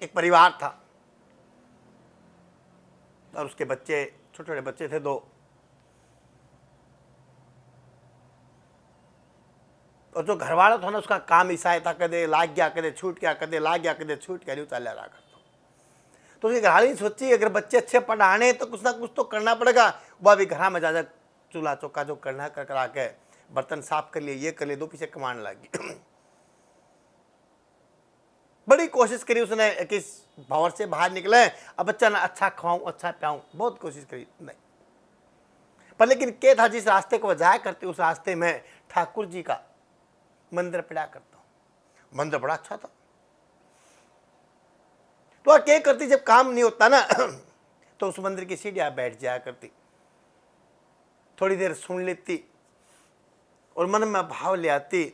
एक परिवार था और उसके बच्चे, छोटे छोटे बच्चे थे 2। और जो घरवाला था ना, उसका काम ईसाई था, कदे लाग गया, कदे छूट गया, कदे लाग गया, कदे छूट गया, नहीं चल रहा करता। तो उसकी घरवाली सोची अगर बच्चे अच्छे पढ़ाने तो कुछ ना कुछ तो करना पड़ेगा। वह भी घर में जा चूल्हा चौका जो करना कर करा के बर्तन साफ कर लिए, ये कर लिए, 2 पैसे कमाने लगी। बड़ी कोशिश करी उसने कि भंवर से बाहर निकले, अब बच्चा ना अच्छा खवाऊं, अच्छा पियाऊं, बहुत कोशिश करी, नहीं। पर लेकिन क्या था, जिस रास्ते को जाया करती उस रास्ते में ठाकुर जी का मंदिर पड़ा करता हूं। मंदिर बड़ा अच्छा था। तो क्या करती, जब काम नहीं होता ना तो उस मंदिर की सीढ़ियां बैठ जाया करती, थोड़ी देर सुन लेती और मन में भाव ले आती,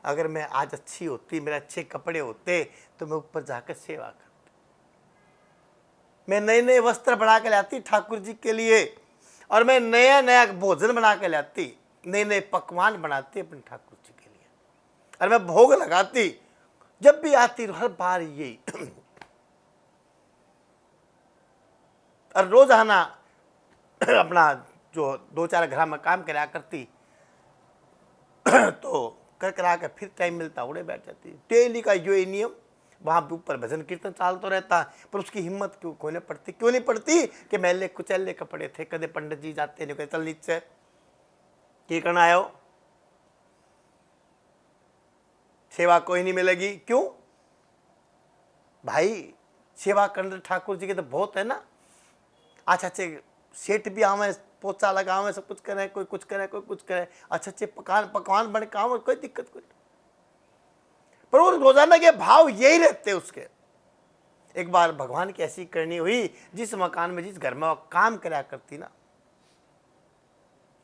अगर मैं आज अच्छी होती, मेरे अच्छे कपड़े होते तो मैं ऊपर जाकर सेवा करती, मैं नए नए वस्त्र बना के लाती ठाकुर जी के लिए, और मैं नया नया भोजन बना के लाती, नए नए पकवान बनाती अपने ठाकुर जी के लिए, और मैं भोग लगाती। जब भी आती हर बार यही। और रोजाना अपना जो 2-4 घर में काम करा करती तो कर करा के फिर टाइम मिलता उड़े बैठ जाती। डेली का यो नियम, वहां पे ऊपर भजन कीर्तन चालता रहता, पर उसकी हिम्मत क्यों नहीं पड़ती कि मैले कुचैले कपड़े थे, कदे पंडित जी जाते नहीं, चल नीचे की करना आयो, सेवा कोई नहीं मिलेगी। क्यों भाई, सेवा करने ठाकुर जी के तो बहुत है ना। अच्छे सेठ भी आवे, पोचा लगावे, सब कुछ करे, कोई कुछ करे, कोई कुछ करे, अच्छे पकवान बने काम, कोई दिक्कत कोई। पर वो रोजाना के भाव यही रहते उसके। एक बार भगवान की ऐसी करनी हुई, जिस मकान में, जिस घर में वो काम करा करती ना,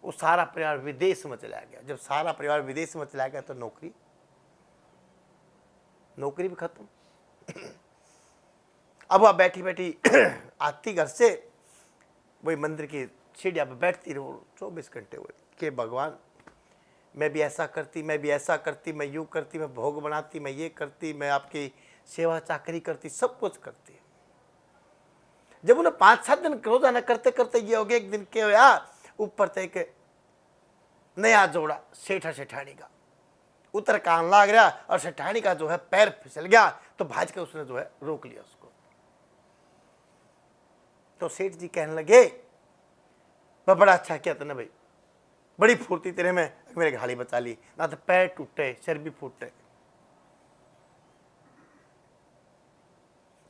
वो सारा परिवार विदेश में चला गया। जब सारा परिवार विदेश में चला गया तो नौकरी भी खत्म। अब वह बैठी बैठी आती घर से, वही मंदिर की सीढ़िया पर बैठती रहो 24 घंटे हुए कि भगवान मैं भी ऐसा करती, मैं भी ऐसा करती, मैं यूँ करती, मैं भोग बनाती, मैं ये करती, मैं आपकी सेवा चाकरी करती, सब कुछ करती। जब उन्हें 5-7 दिन रोजाना करते करते ये हो गया, एक दिन क्या हुआ, ऊपर से एक नया जोड़ा सेठा सेठानी का उतर कान लाग रहा, और सेठानी का जो है पैर फिसल गया, तो भाज के उसने जो है रोक लिया उसको। तो सेठ जी कहने लगे, मैं बड़ा अच्छा किया था ना भाई, बड़ी फुर्ती तेरे में, मेरे घाड़ी बचा ली, ना तो पैर टूटे, सिर भी फूटे।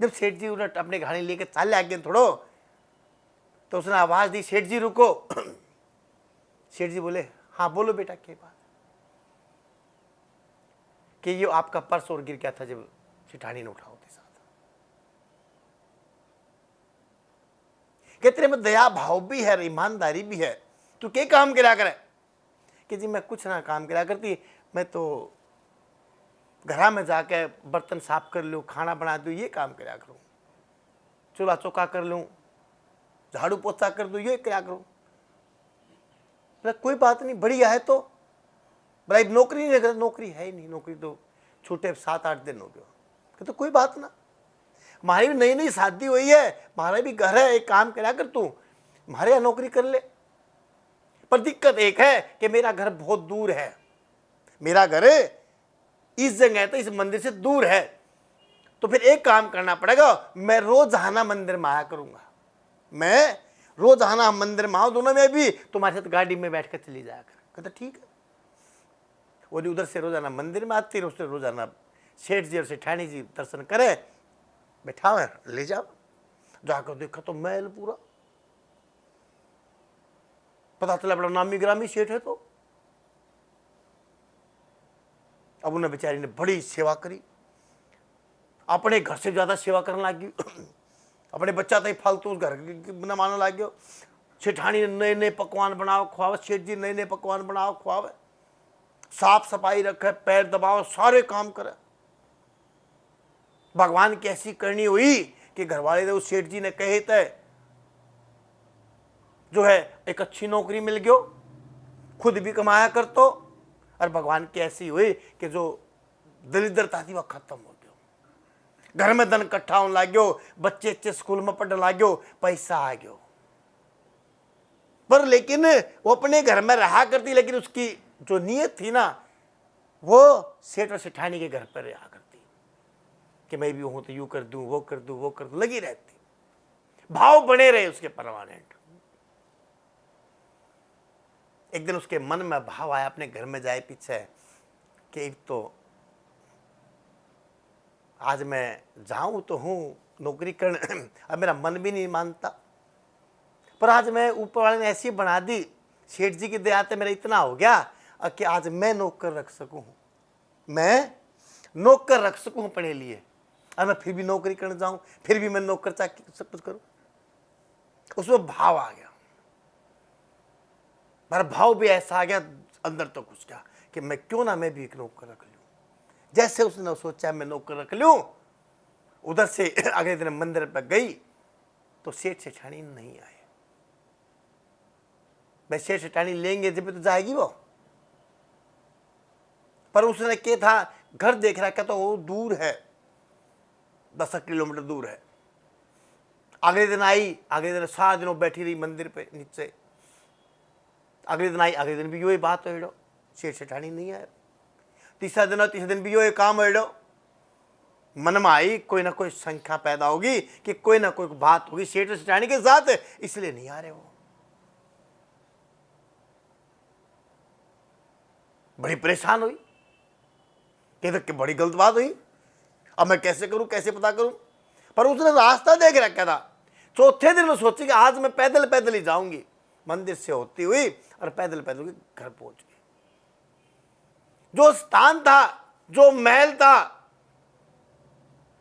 जब सेठ जी उन्हें अपने घाड़ी लेके चल आगे थोड़ो, तो उसने आवाज दी, सेठ जी रुको। सेठ जी बोले, हाँ बोलो बेटा, क्या बात कि ये आपका पर्स और गिर गया था जब सेठानी ने उठाओ थे साथ। कि तेरे में दया भाव भी है, ईमानदारी भी है, तू क्या काम करा करे? कि जी मैं कुछ ना काम करा करती, मैं तो घर में जाके बर्तन साफ कर लूँ, खाना बना दूँ, ये काम करा करूँ, चूल्हा चौका कर लूँ, झाड़ू पोछा कर दूँ, ये क्या करूँ। कोई बात नहीं, बढ़िया है। तो भाई नौकरी नहीं कर, नौकरी है ही नहीं, नौकरी तो छूटे 7-8 दिन हो गए। तो कोई बात ना, हमारी भी नई नई शादी हुई है, हमारा भी घर है, एक काम करा कर तू हमारे यहाँ नौकरी कर ले। पर दिक्कत एक है कि मेरा घर बहुत दूर है, मेरा घर इस जगह तो इस मंदिर से दूर है, तो फिर एक काम करना पड़ेगा, मैं रोजाना मंदिर में आया करूंगा, मैं रोजाना मंदिर में आऊं, दोनों में भी तुम्हारे साथ गाड़ी में बैठ कर चली जाया कर। कहता ठीक है। वो उधर से रोजाना मंदिर में आती, उससे रोजाना सेठ जी और सेठानी जी दर्शन करे, बैठा हुआ ले जाओ, जाकर देखा तो महल पूरा, पता चला बड़ा नामी ग्रामी सेठ है। तो अब उन्हें बेचारी ने बड़ी सेवा करी, अपने घर से ज्यादा सेवा करने लगी, अपने बच्चा तो फालतू उस घर न मानने लग गयो। सेठानी ने नए नए पकवान बनाओ खुआवे, सेठ जी नए नए पकवान बनाओ खुआवे, साफ सफाई रखे, पैर दबाओ, सारे काम करे। भगवान की ऐसी करनी हुई कि घरवाले उस सेठ जी ने कहे थे जो है एक अच्छी नौकरी मिल गयो, खुद भी कमाया कर तो, और भगवान की ऐसी हुई कि जो दरिद्रता थी वह खत्म हो गयो। घर में धन इकट्ठा होने लग गयो, बच्चे अच्छे स्कूल में पढ़ने लग गयो, पैसा आ गयो। पर लेकिन वो अपने घर में रहा करती, लेकिन उसकी जो नीयत थी ना वो सेठ और सेठानी के घर पर रहा करती कि मैं भी हूं तो यूं कर दूं, वो कर दूं, वो कर दूं, लगी रहती। भाव बने रहे उसके परमानेंट। एक दिन उसके मन में भाव आया अपने घर में जाए पीछे कि एक तो आज मैं जाऊं तो हूं नौकरी करने, अब मेरा मन भी नहीं मानता, पर आज मैं ऊपर वाले ने ऐसी बना दी, सेठ जी की दया से मेरा इतना हो गया कि आज मैं नौकर रख सकूं, मैं नौकर रख सकूं अपने लिए। और मैं फिर भी नौकरी करने जाऊं, फिर भी मैं नौकर चाकरी सब कुछ करूं। उसमें भाव आ गया, मेरा भाव भी ऐसा आ गया अंदर तो कुछ क्या कि मैं क्यों ना मैं भी एक नौकर रख लूं। जैसे उसने सोचा मैं नौकर रख लूं, उधर से अगले दिन मंदिर पर गई तो सेठ सेठानी नहीं आए। मैं सेठ सेठानी लेंगे जब तो जाएगी वो, पर उसने क्या था, घर देख रहा क्या तो वो दूर है, 10 किलोमीटर दूर है। अगले दिन आई, अगले दिन 7 दिनों बैठी रही मंदिर पे नीचे। अगले दिन आई, अगले दिन भी यही बात हो, सेठ सेठानी नहीं आया। तीसरा दिन भी यो काम हो, मन में आई कोई ना कोई संख्या पैदा होगी कि कोई ना कोई बात होगी सेठ सेठानी के साथ, इसलिए नहीं आ रहे वो। बड़ी परेशान हुई कि बड़ी गलत बात हुई, अब मैं कैसे करूं, कैसे पता करूं। पर उसने रास्ता देख रखा था। चौथे दिन में सोची कि आज मैं पैदल पैदल ही जाऊंगी, मंदिर से होती हुई और पैदल पैदल घर पहुंच गई। जो स्थान था, जो महल था,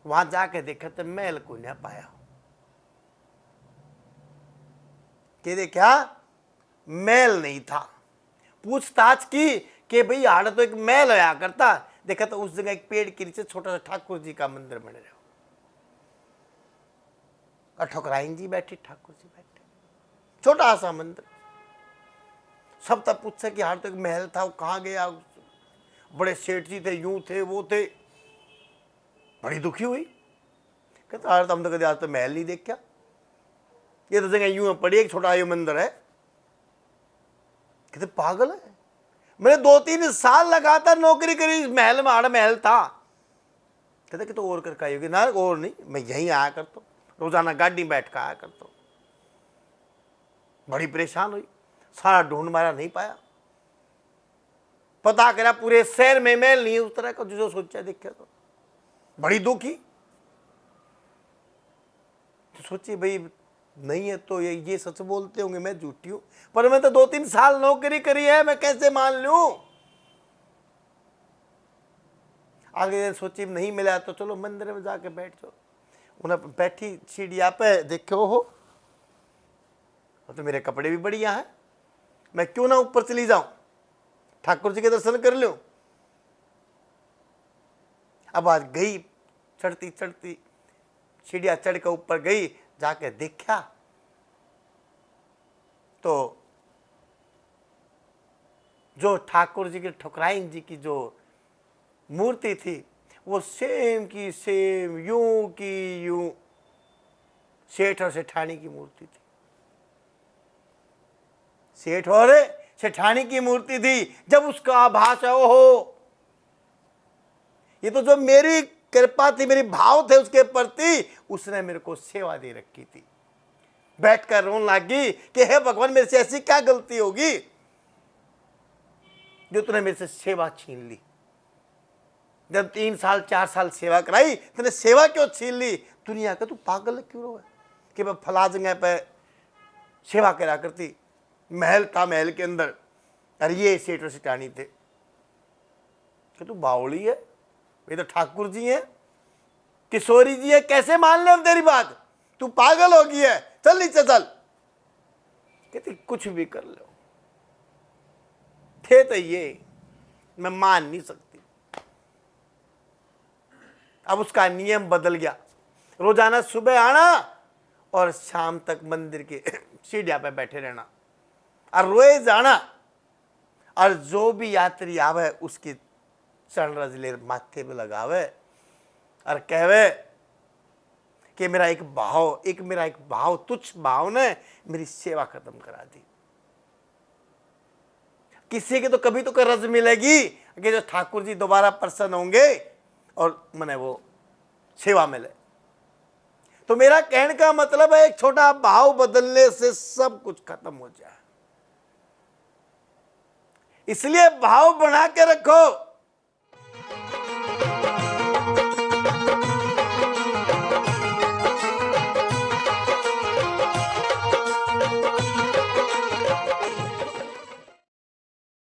वहां जाके देखा तो महल को नहीं पाया। कि देखा महल नहीं था। पूछताछ की कि भाई आड़ तो एक महल होया करता, देखा तो उस जगह एक पेड़ के नीचे छोटा सा ठाकुर जी का मंदिर बने रहे, और ठकुराइन जी बैठी, ठाकुर जी बैठे, छोटा सा मंदिर। सब तब पूछा कि हार तो एक महल था, वो कहाँ गया, बड़े सेठ जी थे, यूं थे, वो थे। बड़ी दुखी हुई, कहते यार हम तो कभी आज तो महल नहीं देख, क्या ये तो जगह यूं पड़ी, एक छोटा ये मंदिर है। कहते पागल है, मैंने 2-3 साल लगातार नौकरी करी, इस महल में आड़ा महल था। कहते कि तो और कर होगी ना, और नहीं, मैं यहीं आया करता हूँ, रोजाना गाड़ी बैठ कर आया करता हूँ। बड़ी परेशान हुई, सारा ढूंढ मारा, नहीं पाया। पता करा पूरे शहर में महल नहीं है उस तरह का जो सोचा देखा। तो बड़ी दुखी, तो सोची भाई नहीं है तो ये सच बोलते होंगे, मैं झूठी हूं, पर मैं तो 2-3 साल नौकरी करी है, मैं कैसे मान लूं। आगे सोची नहीं मिला तो चलो मंदिर में जाके बैठ जाओ। उन्हें बैठी सीढ़िया पे, देखो हो तो मेरे कपड़े भी बढ़िया हैं, मैं क्यों ना ऊपर चली जाऊं, ठाकुर जी के दर्शन कर लूं। अब आज गई, चढ़ती चढ़ती सीढ़ियां चढ़ के ऊपर गई, जाके देखा तो जो ठाकुर जी की, ठकुराइन जी की जो मूर्ति थी, वो सेम की सेम, यूं की यूं सेठ और सेठानी की मूर्ति थी। सेठ और सेठानी की मूर्ति थी। जब उसका आभास है, ओहो ये तो जो मेरी कृपा थी, मेरी भाव थे उसके प्रति, उसने मेरे को सेवा दे रखी थी। बैठकर रोने लगी कि हे भगवान, मेरे से ऐसी क्या गलती होगी जो तूने मेरे से सेवा छीन ली। जब 3 साल 4 साल सेवा कराई, तूने सेवा क्यों छीन ली। दुनिया का तू पागल क्यों हो कि मैं फला जगह पे सेवा करा करती, महल था, महल के अंदर, अरे ये सेठ और सेठानी थे। कि तू बावली है, ये तो ठाकुर जी हैं, किशोरी जी है, कैसे मान ले हम तेरी बात, तू पागल हो गई है, चल नीचे चल। कहती कुछ भी कर लो, थे तो ये, मैं मान नहीं सकती। अब उसका नियम बदल गया, रोजाना सुबह आना और शाम तक मंदिर के सीढ़िया पे बैठे रहना, और रोज आना, और जो भी यात्री आवे उसकी चरण रजले माथे पे लगावे और कहवे कि मेरा एक भाव तुच्छ भाव ने मेरी सेवा खत्म करा दी। किसी की तो कभी तो रज मिलेगी कि जो ठाकुर जी दोबारा प्रसन्न होंगे और मने वो सेवा मिले। तो मेरा कहने का मतलब है एक छोटा भाव बदलने से सब कुछ खत्म हो जाए। इसलिए भाव बना के रखो।